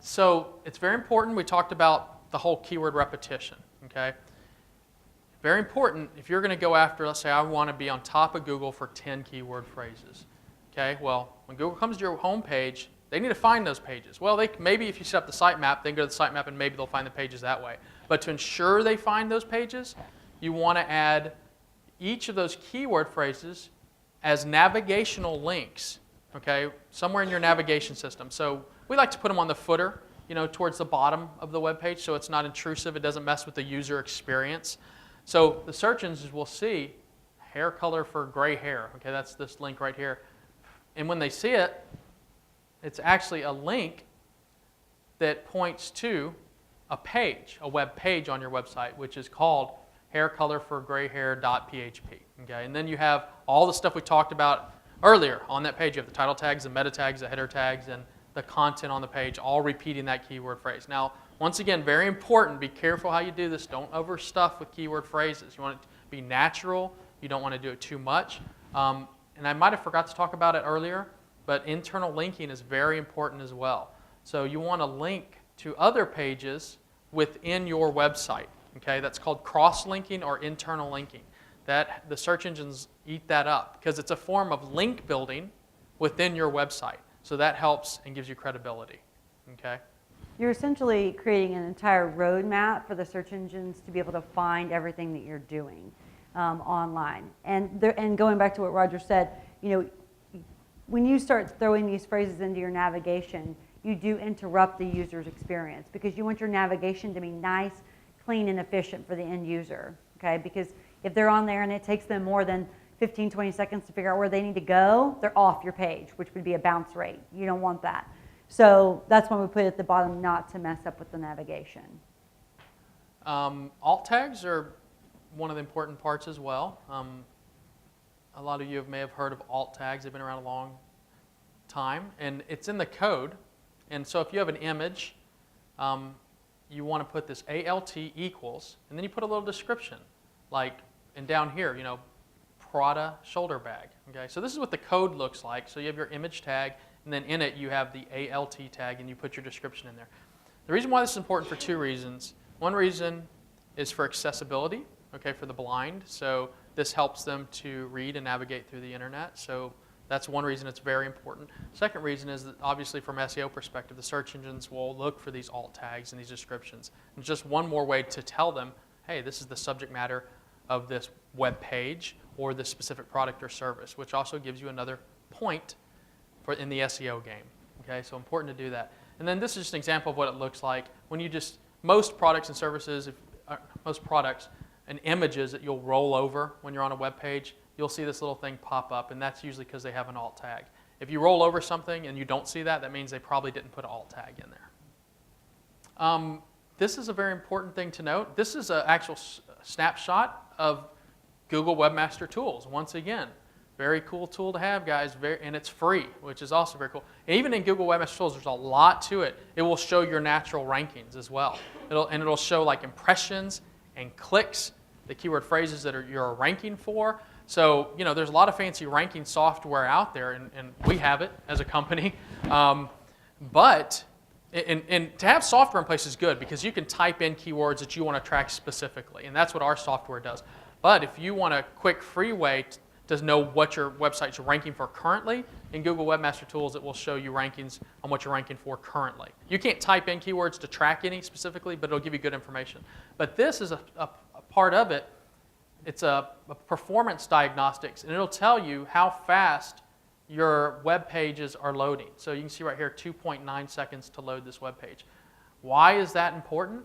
So it's very important. We talked about the whole keyword repetition. Okay. Very important if you're going to go after, let's say I want to be on top of Google for 10 keyword phrases. Okay, well, when Google comes to your home page, they need to find those pages. Well, maybe if you set up the sitemap, they can go to the sitemap and maybe they'll find the pages that way. But to ensure they find those pages, you want to add each of those keyword phrases as navigational links, okay, somewhere in your navigation system. So we like to put them on the footer, towards the bottom of the web page so it's not intrusive, it doesn't mess with the user experience. So the search engines will see hair color for gray hair. Okay, that's this link right here. And when they see it, it's actually a link that points to a page, a web page on your website, which is called haircolorforgrayhair.php. Okay, and then you have all the stuff we talked about earlier on that page. You have the title tags, the meta tags, the header tags, and the content on the page, all repeating that keyword phrase. Now, once again, very important, be careful how you do this. Don't overstuff with keyword phrases. You want it to be natural. You don't want to do it too much. And I might have forgot to talk about it earlier, but internal linking is very important as well. So you want to link to other pages within your website. Okay, that's called cross-linking or internal linking. That the search engines eat that up because it's a form of link building within your website. So that helps and gives you credibility. Okay. You're essentially creating an entire roadmap for the search engines to be able to find everything that you're doing online. And going back to what Roger said, when you start throwing these phrases into your navigation, you do interrupt the user's experience because you want your navigation to be nice, clean, and efficient for the end user. Okay, because if they're on there and it takes them more than 15, 20 seconds to figure out where they need to go, they're off your page, which would be a bounce rate. You don't want that. So that's when we put it at the bottom, not to mess up with the navigation. Alt tags are one of the important parts as well. A lot of you may have heard of alt tags. They've been around a long time, and it's in the code. And so if you have an image, you want to put this ALT equals, and then you put a little description, and down here, Prada shoulder bag. Okay, so this is what the code looks like. So you have your image tag, and then in it you have the ALT tag, and you put your description in there. The reason why this is important for two reasons. One reason is for accessibility, okay, for the blind. So this helps them to read and navigate through the internet. So that's one reason it's very important. Second reason is that obviously from SEO perspective, the search engines will look for these alt tags and these descriptions. And just one more way to tell them, hey, this is the subject matter of this web page or this specific product or service, which also gives you another point in the SEO game. Okay, so important to do that. And then this is just an example of what it looks like when you most products and services, most products and images that you'll roll over when you're on a web page, you'll see this little thing pop up, and that's usually because they have an alt tag. If you roll over something and you don't see that, that means they probably didn't put an alt tag in there. This is a very important thing to note. This is an actual snapshot of Google Webmaster Tools. Once again, very cool tool to have, guys, and it's free, which is also very cool. And even in Google Webmaster Tools, there's a lot to it. It will show your natural rankings as well. It'll show like impressions and clicks, the keyword phrases that you're ranking for. So, there's a lot of fancy ranking software out there, and we have it as a company. But to have software in place is good because you can type in keywords that you want to track specifically, and that's what our software does. But if you want a quick, free way to know what your website's ranking for currently, in Google Webmaster Tools, it will show you rankings on what you're ranking for currently. You can't type in keywords to track any specifically, but it'll give you good information. But this is a part of it. It's a performance diagnostics, and it'll tell you how fast your web pages are loading. So you can see right here, 2.9 seconds to load this web page. Why is that important?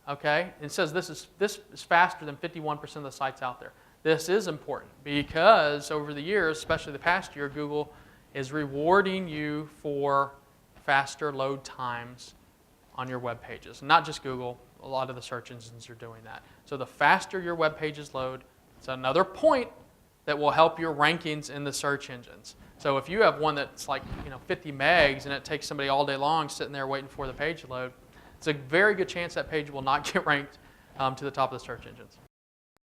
Okay, it says this is faster than 51% of the sites out there. This is important because over the years, especially the past year, Google is rewarding you for faster load times on your web pages. Not just Google, a lot of the search engines are doing that. So the faster your web pages load, it's another point that will help your rankings in the search engines. So if you have one that's like 50 megs and it takes somebody all day long sitting there waiting for the page to load, it's a very good chance that page will not get ranked to the top of the search engines.